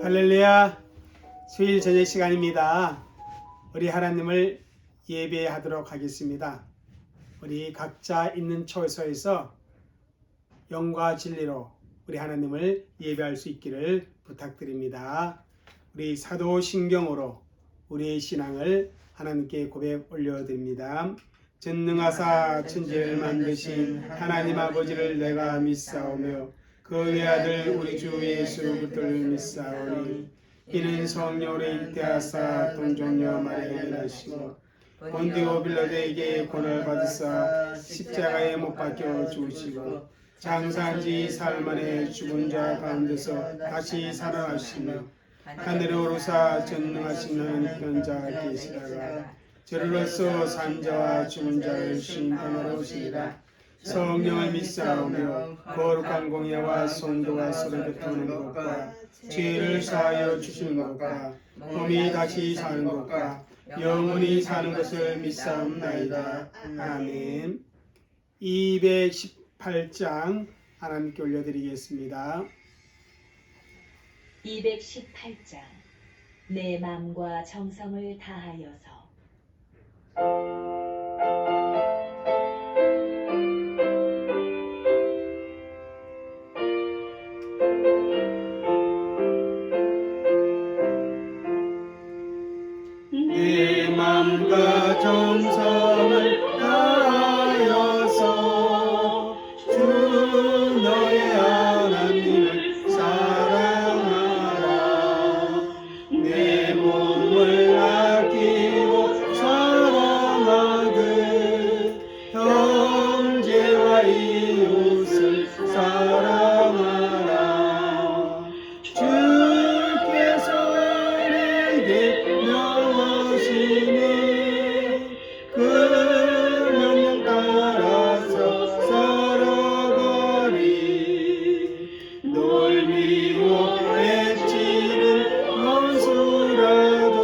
할렐루야. 수요일 저녁 시간입니다. 우리 하나님을 예배하도록 하겠습니다. 우리 각자 있는 처소에서 영과 진리로 우리 하나님을 예배할 수 있기를 부탁드립니다. 우리 사도신경으로 우리의 신앙을 하나님께 고백 올려드립니다. 전능하사 천지를 만드신 하나님 아버지를 내가 믿사오며 그 외아들 우리 주 예수 그리스도를 믿사오니 이는 성령으로 잉태하사 동정녀 마리아에게 나시고 본디오 빌라도에게 고난을 받으사 십자가에 못 박혀 죽으시고 장사한 지 사흘 만에 죽은 자 가운데서 다시 살아나시며 하늘에 오르사 전능하신 하나님 편자 계시다가 저리로서 산 자와 죽은 자를 심판하러 오시리라. 성령을 믿사오며 거룩한 공예와 성도가 서로 교통하는 것과 죄를 사하여 주시는 것과 몸이 다시 사는 것과 영원히 사는 것을 믿사옵나이다. 아멘. 218장 하나님께 올려드리겠습니다. 218장 내 마음과 정성을 다하여서 내 마음과 정성을 다하여서 주 너의 하나님을 사랑하라. 내 몸을 아끼고 사랑하듯 형제와 이웃을 사랑하라. 주께서 내게 명하시니 그 명령 따라서 살아가리. 널 미워 해치는 원수라도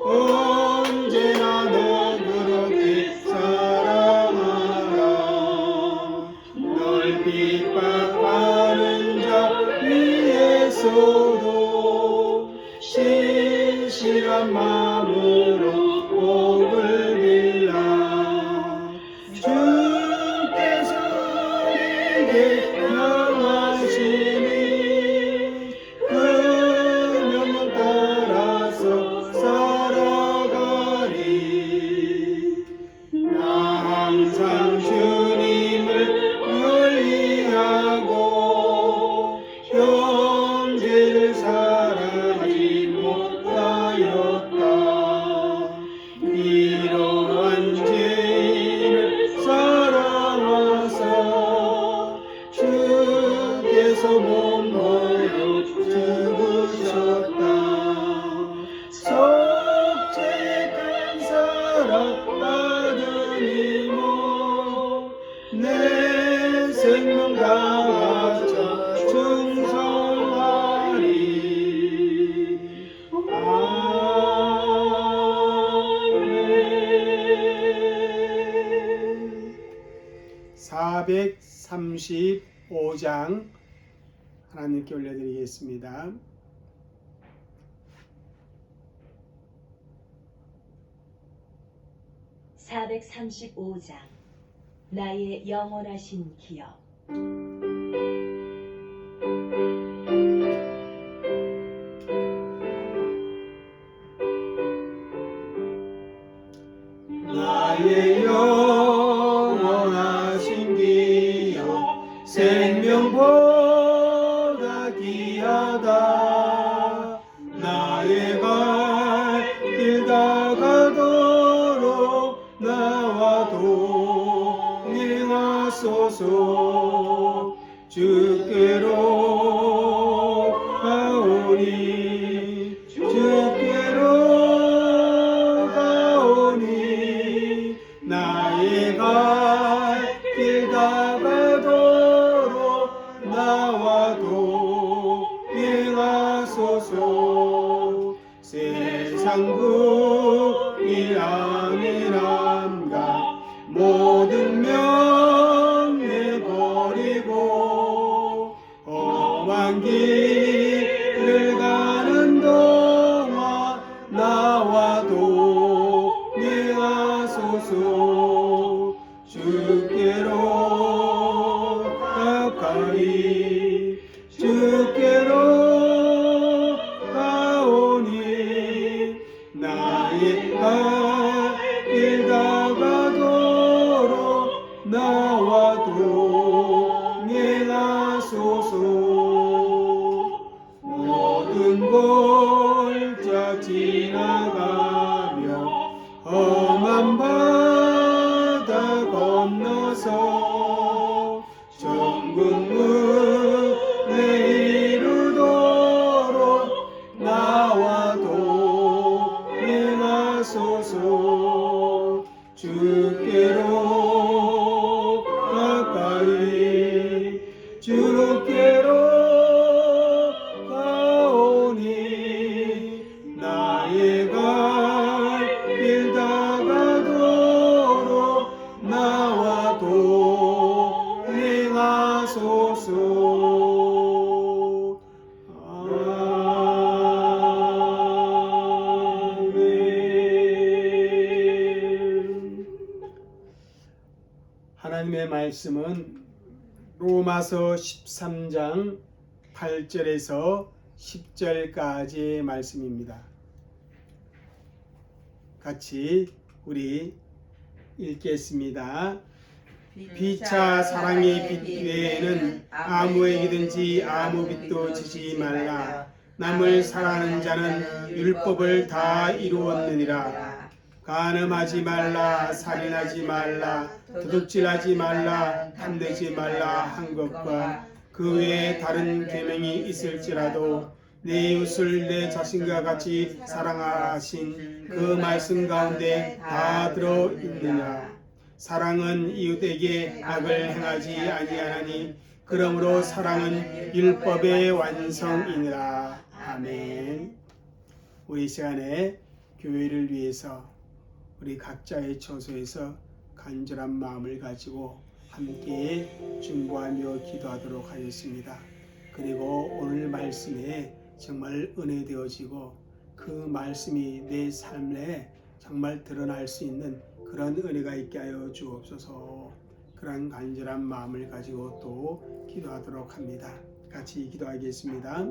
언제나 너 그렇게 사랑하라. 널 핍박하는 자 위에서도 신실한 마음으로 복을 빌라. 주께서 내게 명하시니 그 명령 따라서 살아가리. 나 항상 주님을 의리하고 형제를 사랑하지 못하였다. 이러한 죄인을 사랑하사 주께서 몸으로 죽으셨다. 속죄한 사랑 받으니모 내 생명 다 바쳐 충성하리. 아멘. 435장 하나님께 올려드리겠습니다. (435장) 나의 영원하신 기업. 나의 영원하신 기업 생명보다 귀하다. 나의 갈 길 다가도록 나와 동행하소서. 주께로 가오니 주께로 가오니 나의 갈 길 다가도록 나와 동행하소서. 세상 불이 아니란가 모든 명예 버리고 험한 길을 주께로 가오니 나의 길 다가도록 나와 동행하소서. 모든 골짜 지나가며 험한 바다 건너서 천국문에 이르도록 나와 동행하소서. 주께로 가까이 주께로 가오니 나의 길 다가도록 나와 동행하소서. 아멘. 하나님의 말씀은 로마서 13장 8절에서 10절까지의 말씀입니다. 같이 우리 읽겠습니다. 피차 사랑의 빛 외에는 아무에게든지 아무 빛도 지지 말라. 남을 사랑하는 자는 율법을 다 이루었느니라. 간음하지 말라, 살인하지 말라, 도둑질하지 말라, 탐내지 말라 한 것과 그 외에 다른 계명이 있을지라도 내 이웃을 내 자신과 같이 사랑하신 그 말씀 가운데 다 들어 있느냐. 사랑은 이웃에게 악을 행하지 아니하나니 그러므로 사랑은 율법의 완성이니라. 아멘. 우리 시간에 교회를 위해서 우리 각자의 처소에서 간절한 마음을 가지고 함께 중보하며 기도하도록 하겠습니다. 그리고 오늘 말씀에 정말 은혜되어지고 그 말씀이 내 삶에 정말 드러날 수 있는 그런 은혜가 있게 하여 주옵소서. 그런 간절한 마음을 가지고 또 기도하도록 합니다. 같이 기도하겠습니다.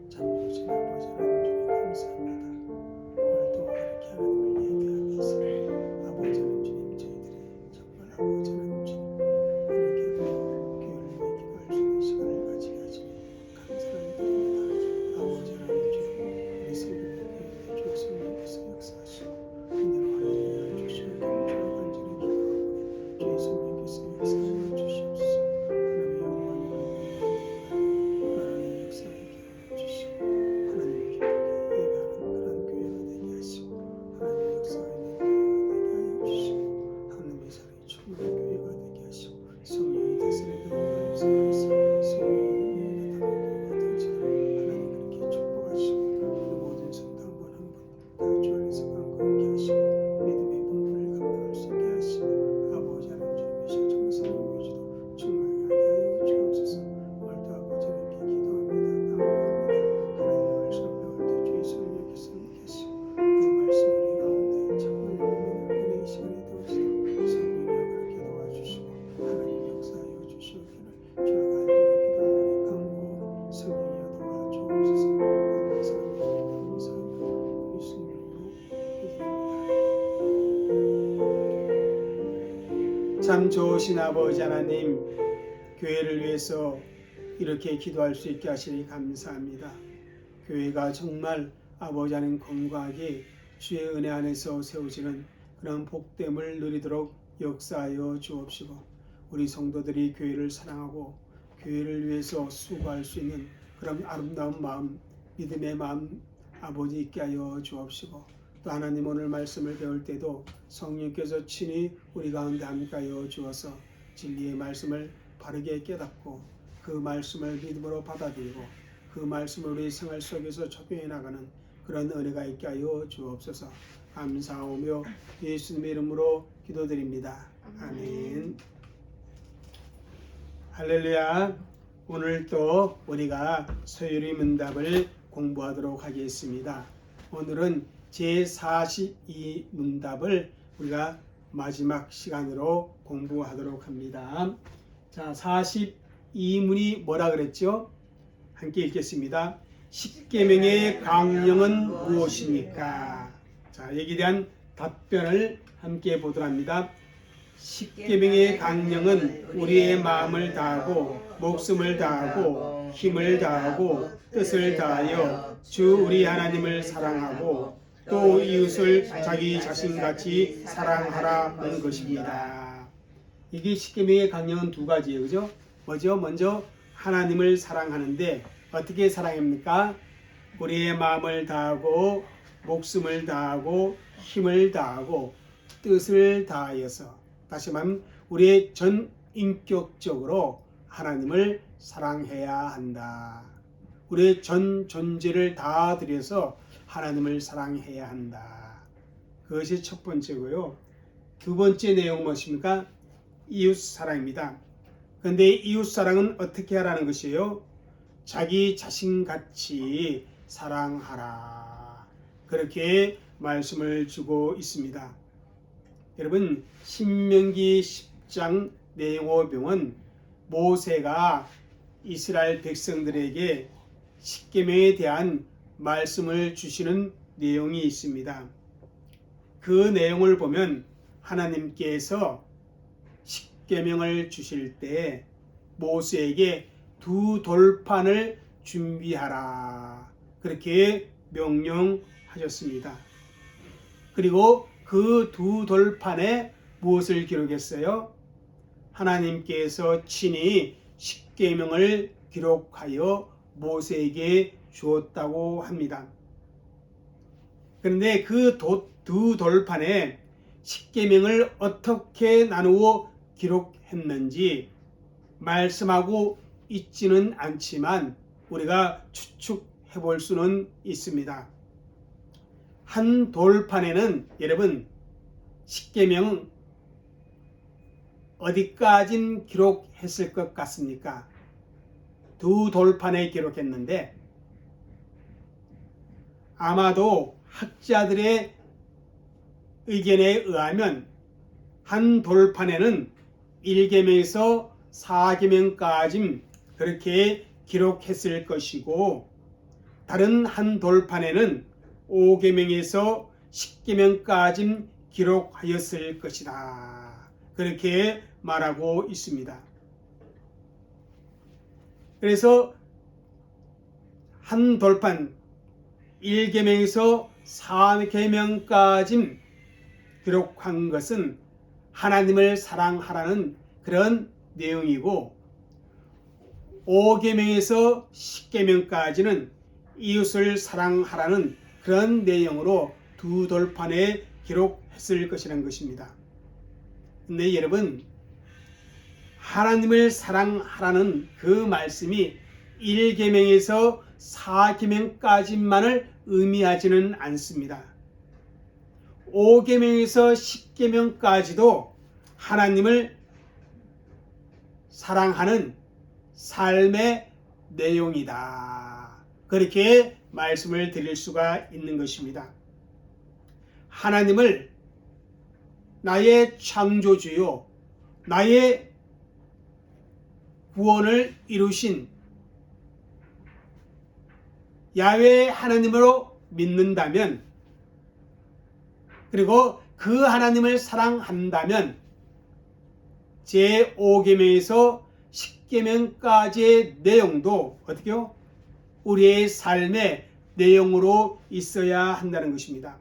참 좋으신 아버지 하나님 감사합니다. 오늘도 이렇게 하나님을 예배하고 있습니다. 아버지 하나님 저희들이 정말 아버지 하나님 이렇게도 교회를 위해 기도할 수 있는 시간을 가지게 하시니 감사를 드립니다. 아버지 하나님 우리 성도들 교회에 주의 성령께서 역사하시고 은혜로 하나님을 주시고 감사와 간절히 기도하고 주의 성령께서 역사하여 주시옵소서. 하나님의 영광이 하나님의 역사에 주시고 하나님 기쁘게 예배하는 그런 교회가 되게 하시고 하나님의 역사가 있는 교회가 되게 하여 주시고 하나님의 사랑이 충만한 교회가 되게 하시고 성령이 다스리는 교회가 성령이 나타나는 교회가 되지 하나님 그렇게 축복하시고 우리 모든 성도 한 분 한 분 다 주 안에서 강건케 하시고 믿음의 본분을 감당할 수 있게 하시고 아버지 하나님 주님이시여 정성의 위주도 충만하게 하여 주옵소서. 오늘도 아버지 하나님께 기도합니다. 감사합니다. 하나님 말씀 배울 때 주의 성령께서 계시고 그 말씀 우리 가운데 정말 은혜의 시간이 되어지도록 성령이여 그렇게 도와주시고 하나님 역사하여 주시옵기를 주와 간절히 기도하오니 간구하오니 성령이여 도와주옵소서. 감사합니다. 예수님으로 기도합니다. 참 좋으신 아버지 하나님, 교회를 위해서 이렇게 기도할 수 있게 하시니 감사합니다. 교회가 정말 아버지 하나님 건강하게 주의 은혜 안에서 세워지는 그런 복됨을 누리도록 역사하여 주옵시고 우리 성도들이 교회를 사랑하고 교회를 위해서 수고할 수 있는 그런 아름다운 마음, 믿음의 마음 아버지 있게 하여 주옵시고 또 하나님 오늘 말씀을 배울 때도 성령께서 친히 우리 가운데 함께하여 주어서 진리의 말씀을 바르게 깨닫고 그 말씀을 믿음으로 받아들이고 그 말씀을 우리 생활 속에서 적용해 나가는 그런 은혜가 있게 하여 주옵소서. 감사하오며 예수님의 이름으로 기도드립니다. 아멘. 할렐루야. 오늘 또 우리가 소요리 문답을 공부하도록 하겠습니다. 오늘은 제42 문답을 우리가 마지막 시간으로 공부하도록 합니다. 자, 42문이 뭐라 그랬죠? 함께 읽겠습니다. 십계명의 강령은 무엇입니까? 자, 여기에 대한 답변을 함께 보도록 합니다. 십계명의 강령은 우리의 마음을 다하고 목숨을 다하고 힘을 다하고 뜻을 다하여 주 우리 하나님을 사랑하고 또 이웃을 자기 자신같이 사랑하라 하는 것입니다. 이게 십계명의 강령은 두 가지예요. 그죠? 뭐죠? 먼저 하나님을 사랑하는데 어떻게 사랑합니까? 우리의 마음을 다하고 목숨을 다하고 힘을 다하고 뜻을 다하여서, 다시 말하면 우리의 전 인격적으로 하나님을 사랑해야 한다. 우리의 전 존재를 다 들여서 하나님을 사랑해야 한다. 그것이 첫 번째고요. 두 번째 내용은 무엇입니까? 이웃 사랑입니다. 그런데 이웃 사랑은 어떻게 하라는 것이에요? 자기 자신같이 사랑하라. 그렇게 말씀을 주고 있습니다. 여러분, 신명기 10장 내용어병은 모세가 이스라엘 백성들에게 십계명에 대한 말씀을 주시는 내용이 있습니다. 그 내용을 보면 하나님께서 십계명을 주실 때 모세에게 두 돌판을 준비하라. 그렇게 명령하셨습니다. 그리고 그 두 돌판에 무엇을 기록했어요? 하나님께서 친히 십계명을 기록하여 모세에게 주었다고 합니다. 그런데 그 두 돌판에 십계명을 어떻게 나누어 기록했는지 말씀하고 있지는 않지만 우리가 추측해 볼 수는 있습니다. 한 돌판에는 여러분 십계명 어디까진 기록했을 것 같습니까? 두 돌판에 기록했는데 아마도 학자들의 의견에 의하면 한 돌판에는 1계명에서 4계명까지 그렇게 기록했을 것이고 다른 한 돌판에는 5계명에서 10계명까지 기록하였을 것이다. 그렇게 말하고 있습니다. 그래서 한 돌판 1계명에서 4계명까지 기록한 것은 하나님을 사랑하라는 그런 내용이고 5계명에서 10계명까지는 이웃을 사랑하라는 그런 내용으로 두 돌판에 기록했을 것이라는 것입니다. 근데 여러분, 하나님을 사랑하라는 그 말씀이 1계명에서 4계명까지만을 의미하지는 않습니다. 5계명에서 10계명까지도 하나님을 사랑하는 삶의 내용이다. 그렇게 말씀을 드릴 수가 있는 것입니다. 하나님을 나의 창조주요, 나의 구원을 이루신 야훼 하나님으로 믿는다면, 그리고 그 하나님을 사랑한다면 제5계명에서 10계명까지의 내용도 어떻게요? 우리의 삶의 내용으로 있어야 한다는 것입니다.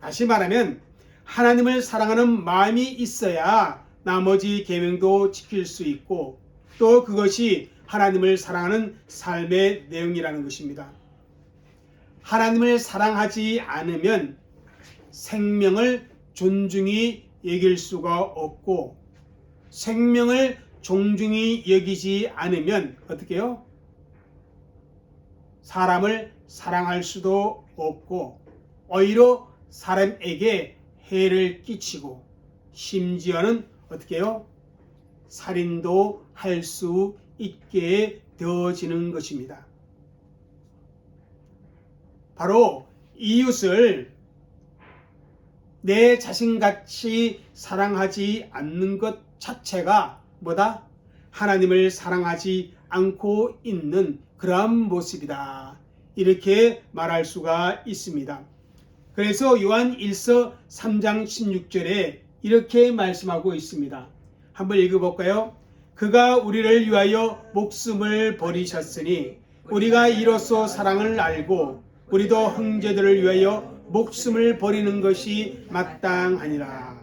다시 말하면 하나님을 사랑하는 마음이 있어야 나머지 계명도 지킬 수 있고 또 그것이 하나님을 사랑하는 삶의 내용이라는 것입니다. 하나님을 사랑하지 않으면 생명을 존중히 여길 수가 없고 생명을 존중히 여기지 않으면 어떻게 해요? 사람을 사랑할 수도 없고 오히려 사람에게 해를 끼치고 심지어는 어떻게 해요? 살인도 할 수 있게 되어지는 것입니다. 바로 이웃을 내 자신같이 사랑하지 않는 것 자체가 뭐다? 하나님을 사랑하지 않고 있는 그러한 모습이다. 이렇게 말할 수가 있습니다. 그래서 요한 1서 3장 16절에 이렇게 말씀하고 있습니다. 한번 읽어볼까요? 그가 우리를 위하여 목숨을 버리셨으니 우리가 이로써 사랑을 알고 우리도 형제들을 위하여 목숨을 버리는 것이 마땅하니라.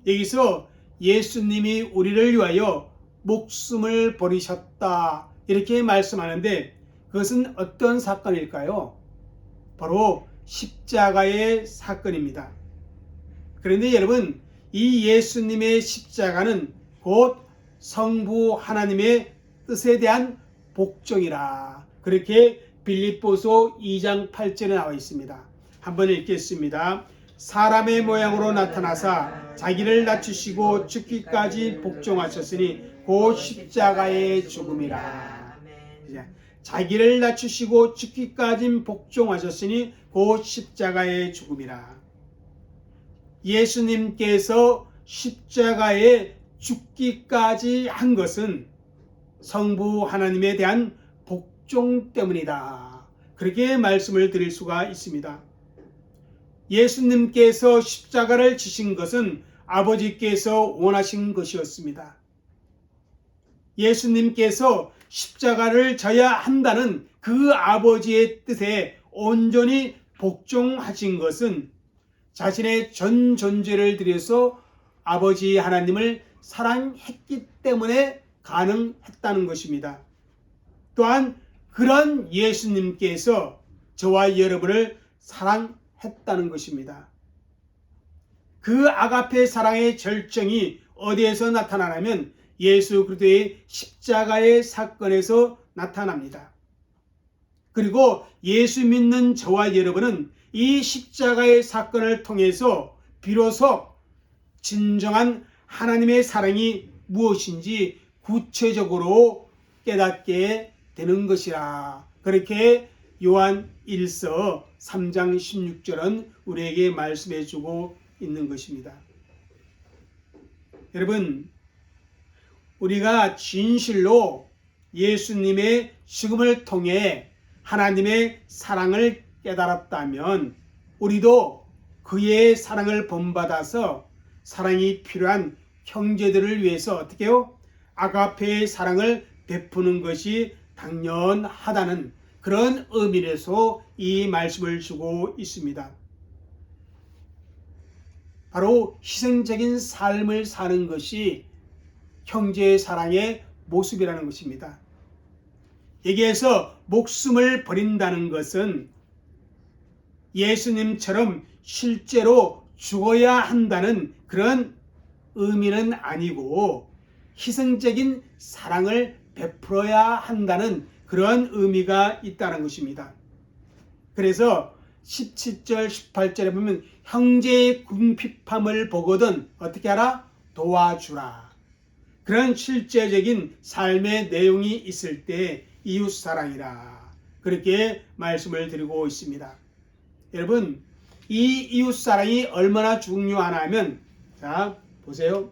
여기서 예수님이 우리를 위하여 목숨을 버리셨다 이렇게 말씀하는데 그것은 어떤 사건일까요? 바로 십자가의 사건입니다. 그런데 여러분, 이 예수님의 십자가는 곧 성부 하나님의 뜻에 대한 복종이라 그렇게 빌립보서 2장 8절에 나와 있습니다. 한번 읽겠습니다. 사람의 모양으로 나타나사 자기를 낮추시고 죽기까지 복종하셨으니 곧 십자가의 죽음이라. 자기를 낮추시고 죽기까지 복종하셨으니 곧 십자가의 죽음이라. 예수님께서 십자가에 죽기까지 한 것은 성부 하나님에 대한 복종 때문이다. 그렇게 말씀을 드릴 수가 있습니다. 예수님께서 십자가를 지신 것은 아버지께서 원하신 것이었습니다. 예수님께서 십자가를 져야 한다는 그 아버지의 뜻에 온전히 복종하신 것은 자신의 전 존재를 들여서 아버지 하나님을 사랑했기 때문에 가능했다는 것입니다. 또한 그런 예수님께서 저와 여러분을 사랑했다는 것입니다. 그 아가페 사랑의 절정이 어디에서 나타나냐면 예수 그리스도의 십자가의 사건에서 나타납니다. 그리고 예수 믿는 저와 여러분은 이 십자가의 사건을 통해서 비로소 진정한 하나님의 사랑이 무엇인지 구체적으로 깨닫게 되는 것이라. 그렇게 요한 1서 3장 16절은 우리에게 말씀해 주고 있는 것입니다. 여러분, 우리가 진실로 예수님의 죽음을 통해 하나님의 사랑을 깨달았다면 우리도 그의 사랑을 본받아서 사랑이 필요한 형제들을 위해서 어떻게 해요? 아가페의 사랑을 베푸는 것이 당연하다는 그런 의미에서 이 말씀을 주고 있습니다. 바로 희생적인 삶을 사는 것이 형제의 사랑의 모습이라는 것입니다. 여기에서 목숨을 버린다는 것은 예수님처럼 실제로 죽어야 한다는 그런 의미는 아니고 희생적인 사랑을 베풀어야 한다는 그런 의미가 있다는 것입니다. 그래서 17절 18절에 보면 형제의 궁핍함을 보거든 어떻게 하라? 도와주라. 그런 실제적인 삶의 내용이 있을 때 이웃사랑이라 그렇게 말씀을 드리고 있습니다. 여러분, 이 이웃사랑이 얼마나 중요하냐면 자 보세요.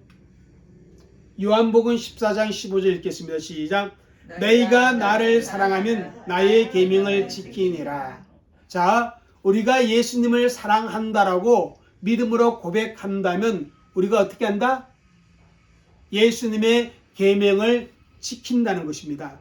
요한복음 14장 15절 읽겠습니다. 시작. 너희가 나를 사랑하면 나의 계명을 지키니라. 자, 우리가 예수님을 사랑한다라고 믿음으로 고백한다면 우리가 어떻게 한다? 예수님의 계명을 지킨다는 것입니다.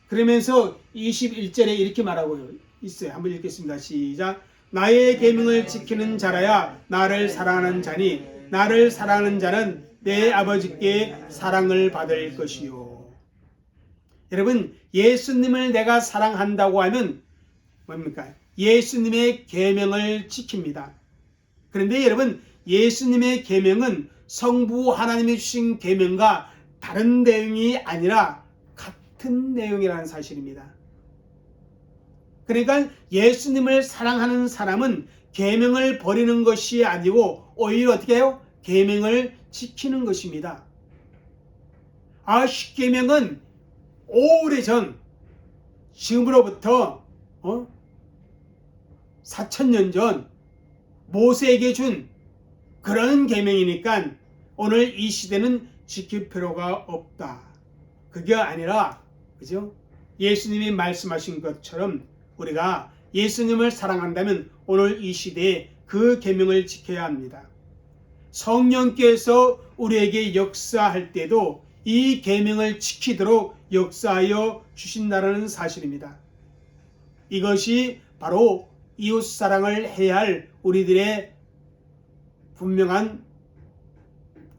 그러면서 21절에 이렇게 말하고 있어요. 한번 읽겠습니다. 시작. 나의 계명을 지키는 자라야 나를 사랑하는 자니 나를 사랑하는 자는 내 아버지께 사랑을 받을 것이요. 여러분, 예수님을 내가 사랑한다고 하면 뭡니까? 예수님의 계명을 지킵니다. 그런데 여러분, 예수님의 계명은 성부 하나님이 주신 계명과 다른 내용이 아니라 같은 내용이라는 사실입니다. 그러니까 예수님을 사랑하는 사람은 계명을 버리는 것이 아니고 오히려 어떻게 해요? 계명을 지키는 것입니다. 십계명은 오래전 지금으로부터 4,000년 전 모세에게 준 그런 계명이니까 오늘 이 시대는 지킬 필요가 없다. 그게 아니라, 그죠? 예수님이 말씀하신 것처럼 우리가 예수님을 사랑한다면 오늘 이 시대에 그 계명을 지켜야 합니다. 성령께서 우리에게 역사할 때도 이 계명을 지키도록 역사하여 주신다는 사실입니다. 이것이 바로 이웃 사랑을 해야 할 우리들의 분명한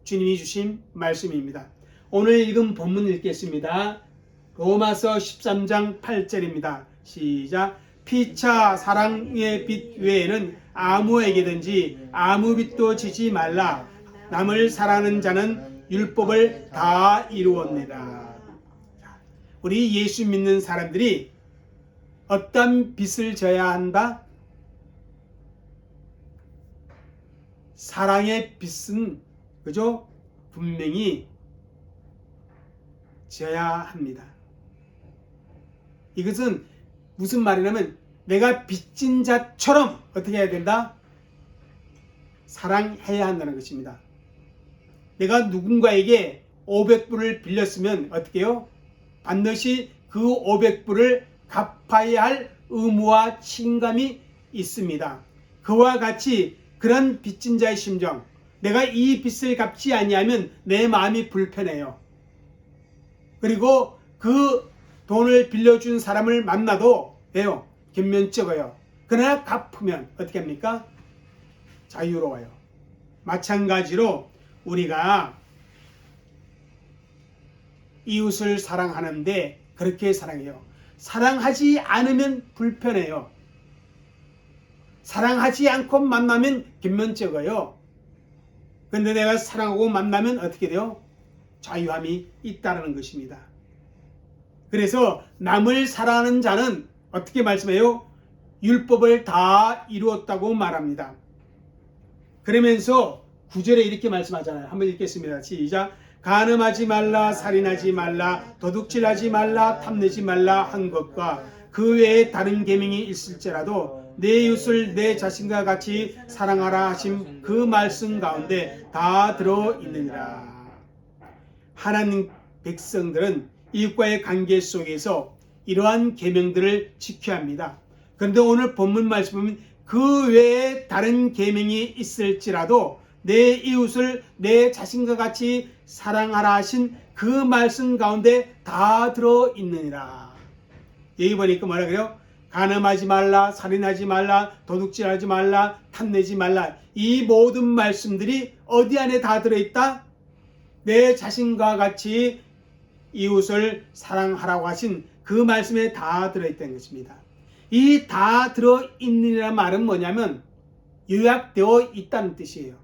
주님이 주신 말씀입니다. 오늘 읽은 본문 읽겠습니다. 로마서 13장 8절입니다. 시작. 피차 사랑의 빛 외에는 아무에게든지 아무 빛도 지지 말라. 남을 사랑하는 자는 율법을 다 이루었느니라. 우리 예수 믿는 사람들이 어떤 빛을 져야 한다? 사랑의 빛은, 그죠? 분명히 지어야 합니다. 이것은 무슨 말이냐면 내가 빚진 자처럼 어떻게 해야 된다? 사랑해야 한다는 것입니다. 내가 누군가에게 500불을 빌렸으면 어떻게 해요? 반드시 그 500불을 갚아야 할 의무와 책임감이 있습니다. 그와 같이 그런 빚진 자의 심정, 내가 이 빚을 갚지 아니하면 내 마음이 불편해요. 그리고 그 돈을 빌려준 사람을 만나도 왜요? 겉면쩍어요. 그러나 갚으면 어떻게 합니까? 자유로워요. 마찬가지로 우리가 이웃을 사랑하는데 그렇게 사랑해요. 사랑하지 않으면 불편해요. 사랑하지 않고 만나면 겉면쩍어요. 그런데 내가 사랑하고 만나면 어떻게 돼요? 자유함이 있다는 것입니다. 그래서 남을 사랑하는 자는 어떻게 말씀해요? 율법을 다 이루었다고 말합니다. 그러면서 9절에 이렇게 말씀하잖아요. 한번 읽겠습니다. 시작. 간음하지 말라, 살인하지 말라, 도둑질하지 말라, 탐내지 말라 한 것과 그 외에 다른 계명이 있을지라도 내 이웃을 내 자신과 같이 사랑하라 하신 그 말씀 가운데 다 들어있느니라. 하나님 백성들은 이웃과의 관계 속에서 이러한 계명들을 지켜야 합니다. 그런데 오늘 본문 말씀 보면 그 외에 다른 계명이 있을지라도 내 이웃을 내 자신과 같이 사랑하라 하신 그 말씀 가운데 다 들어있느니라. 여기 보니까 뭐라 그래요? 간음하지 말라, 살인하지 말라, 도둑질하지 말라, 탐내지 말라. 이 모든 말씀들이 어디 안에 다 들어있다? 내 자신과 같이 이웃을 사랑하라고 하신 그 말씀에 다 들어있다는 것입니다. 이 다 들어있느니라는 말은 뭐냐면 요약되어 있다는 뜻이에요.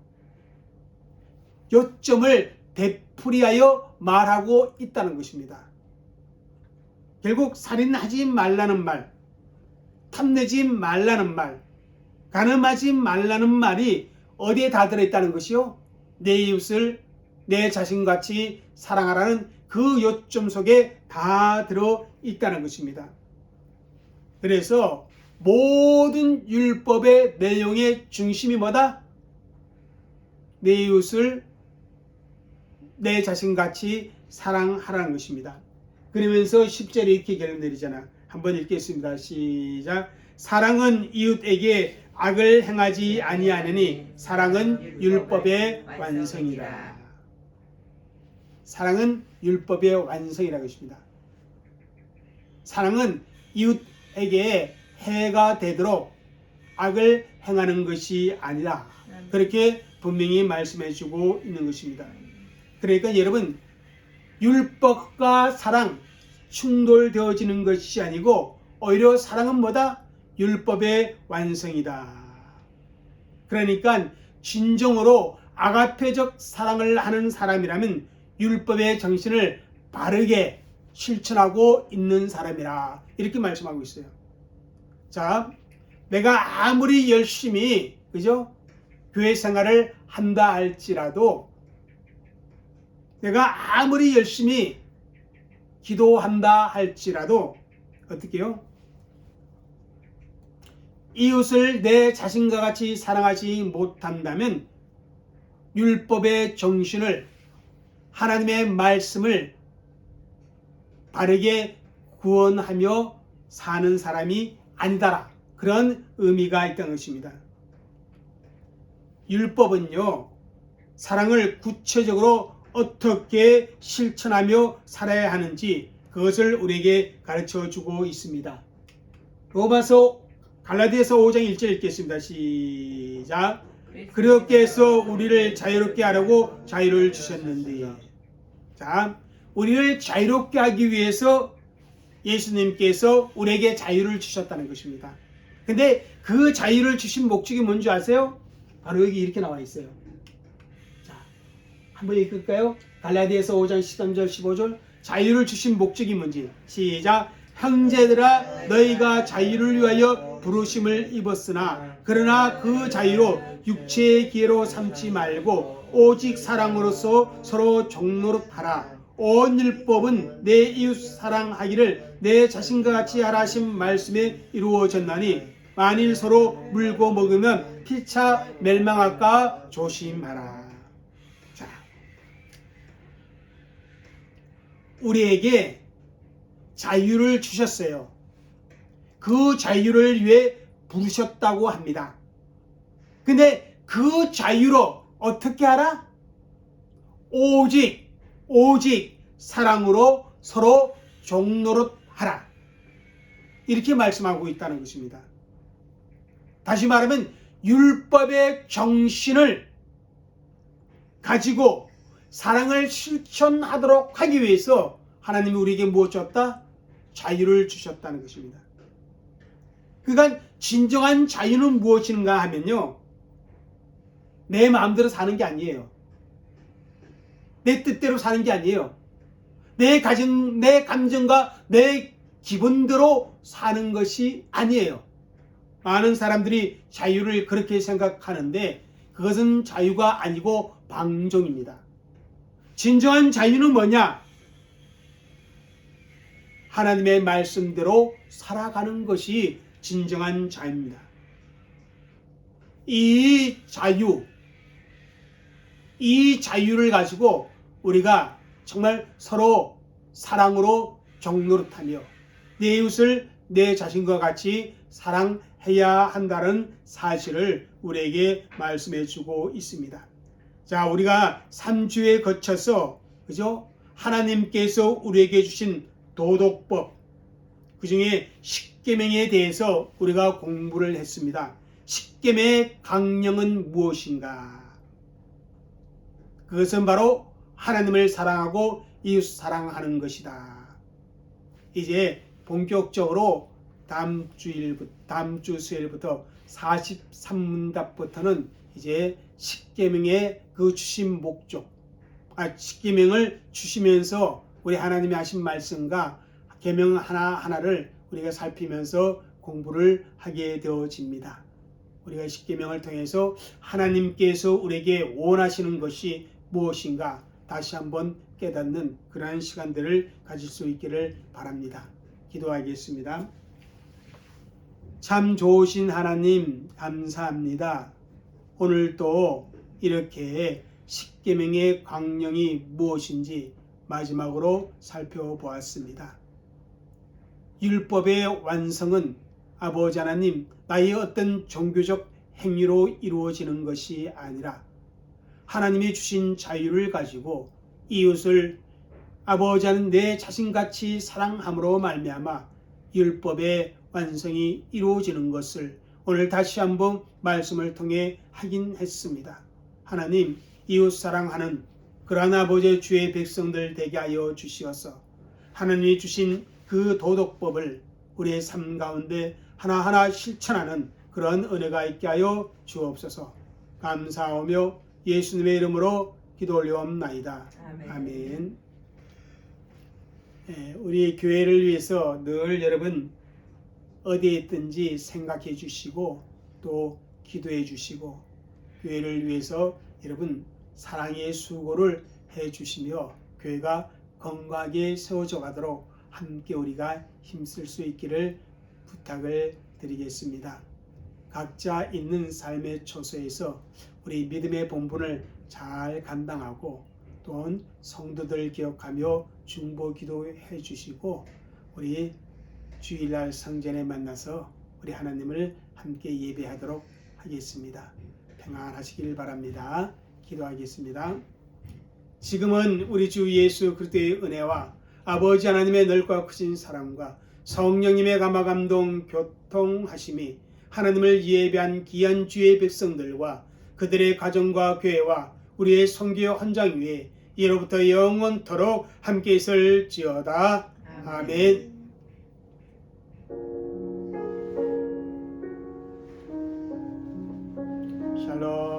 요점을 되풀이하여 말하고 있다는 것입니다. 결국 살인하지 말라는 말, 탐내지 말라는 말, 간음하지 말라는 말이 어디에 다 들어있다는 것이요? 내 이웃을 내 자신같이 사랑하라는 그 요점 속에 다 들어있다는 것입니다. 그래서 모든 율법의 내용의 중심이 뭐다? 내 이웃을 내 자신같이 사랑하라는 것입니다. 그러면서 10절에 이렇게 결론 내리잖아. 한번 읽겠습니다. 시작. 사랑은 이웃에게 악을 행하지 아니하느니 사랑은 율법의 완성이라. 사랑은 율법의 완성이라고 했습니다. 사랑은 이웃에게 해가 되도록 악을 행하는 것이 아니라 그렇게 분명히 말씀해 주고 있는 것입니다. 그러니까 여러분, 율법과 사랑 충돌되어지는 것이 아니고 오히려 사랑은 뭐다? 율법의 완성이다. 그러니까 진정으로 아가페적 사랑을 하는 사람이라면 율법의 정신을 바르게 실천하고 있는 사람이라 이렇게 말씀하고 있어요. 자, 내가 아무리 열심히 그죠? 교회 생활을 한다 할지라도 내가 아무리 열심히 기도한다 할지라도 어떻게 해요? 이웃을 내 자신과 같이 사랑하지 못한다면 율법의 정신을 하나님의 말씀을 바르게 구원하며 사는 사람이 아니다라, 그런 의미가 있다는 것입니다. 율법은요, 사랑을 구체적으로 어떻게 실천하며 살아야 하는지 그것을 우리에게 가르쳐 주고 있습니다. 갈라디아서 5장 1절 읽겠습니다. 시작. 그렇게해서 우리를 자유롭게 하려고 자유를 주셨는데, 자, 우리를 자유롭게 하기 위해서 예수님께서 우리에게 자유를 주셨다는 것입니다. 근데 그 자유를 주신 목적이 뭔지 아세요? 바로 여기 이렇게 나와 있어요. 자, 한번 읽을까요? 갈라디아서 5장 13절 15절. 자유를 주신 목적이 뭔지. 시작. 형제들아, 너희가 자유를 위하여 부르심을 입었으나 그러나 그 자유로 육체의 기회로 삼지 말고 오직 사랑으로서 서로 종노릇하라. 온 율법은 내 이웃 사랑하기를 내 자신과 같이 하라 하신 말씀에 이루어졌나니 만일 서로 물고 먹으면 피차 멸망할까 조심하라. 자, 우리에게 자유를 주셨어요. 그 자유를 위해 부르셨다고 합니다. 근데 그 자유로 어떻게 하라? 오직 사랑으로 서로 종노릇하라. 이렇게 말씀하고 있다는 것입니다. 다시 말하면 율법의 정신을 가지고 사랑을 실천하도록 하기 위해서 하나님이 우리에게 무엇 줬다? 자유를 주셨다는 것입니다. 그러니까 진정한 자유는 무엇인가 하면요, 내 마음대로 사는 게 아니에요. 내 뜻대로 사는 게 아니에요. 내 감정과 내 기분대로 사는 것이 아니에요. 많은 사람들이 자유를 그렇게 생각하는데 그것은 자유가 아니고 방종입니다. 진정한 자유는 뭐냐? 하나님의 말씀대로 살아가는 것이 진정한 자유입니다. 이 자유를 가지고 우리가 정말 서로 사랑으로 종노릇하며 내 이웃을 내 자신과 같이 사랑해야 한다는 사실을 우리에게 말씀해 주고 있습니다. 자, 우리가 3주에 거쳐서 그죠? 하나님께서 우리에게 주신 도덕법, 그 중에 십계명에 대해서 우리가 공부를 했습니다. 십계명의 강령은 무엇인가? 그것은 바로 하나님을 사랑하고 이웃 사랑하는 것이다. 이제 본격적으로 다음 주 수요일부터 43문답부터는 이제 십계명의 그 주신 목적, 십계명을 주시면서 우리 하나님이 하신 말씀과 계명 하나하나를 우리가 살피면서 공부를 하게 되어집니다. 우리가 십계명을 통해서 하나님께서 우리에게 원하시는 것이 무엇인가 다시 한번 깨닫는 그러한 시간들을 가질 수 있기를 바랍니다. 기도하겠습니다. 참 좋으신 하나님 감사합니다. 오늘도 이렇게 십계명의 강령이 무엇인지 마지막으로 살펴보았습니다. 율법의 완성은 아버지 하나님, 나의 어떤 종교적 행위로 이루어지는 것이 아니라 하나님이 주신 자유를 가지고 이웃을 아버지 하나님 내 자신같이 사랑함으로 말미암아 율법의 완성이 이루어지는 것을 오늘 다시 한번 말씀을 통해 확인했습니다. 하나님, 이웃 사랑하는 그러한 아버지의 주의 백성들 되게 하여 주시어서 하나님이 주신 그 도덕법을 우리의 삶 가운데 하나하나 실천하는 그런 은혜가 있게 하여 주옵소서. 감사하며 예수님의 이름으로 기도 올려옵나이다. 아멘. 우리 교회를 위해서 늘 여러분 어디에 있든지 생각해 주시고 또 기도해 주시고 교회를 위해서 여러분 사랑의 수고를 해 주시며 교회가 건강하게 세워져 가도록 함께 우리가 힘쓸 수 있기를 부탁을 드리겠습니다. 각자 있는 삶의 처소에서 우리 믿음의 본분을 잘 감당하고 또한 성도들 기억하며 중보 기도해 주시고 우리 주일날 성전에 만나서 우리 하나님을 함께 예배하도록 하겠습니다. 평안하시길 바랍니다. 기도하겠습니다. 지금은 우리 주 예수 그리스도의 은혜와 아버지 하나님의 넓고 크신 사랑과 성령님의 감화감동 교통하심이 하나님을 예배한 귀한 주의 백성들과 그들의 가정과 교회와 우리의 선교 헌장 위에 이로부터 영원토록 함께 있을지어다. 아멘. 샬롬.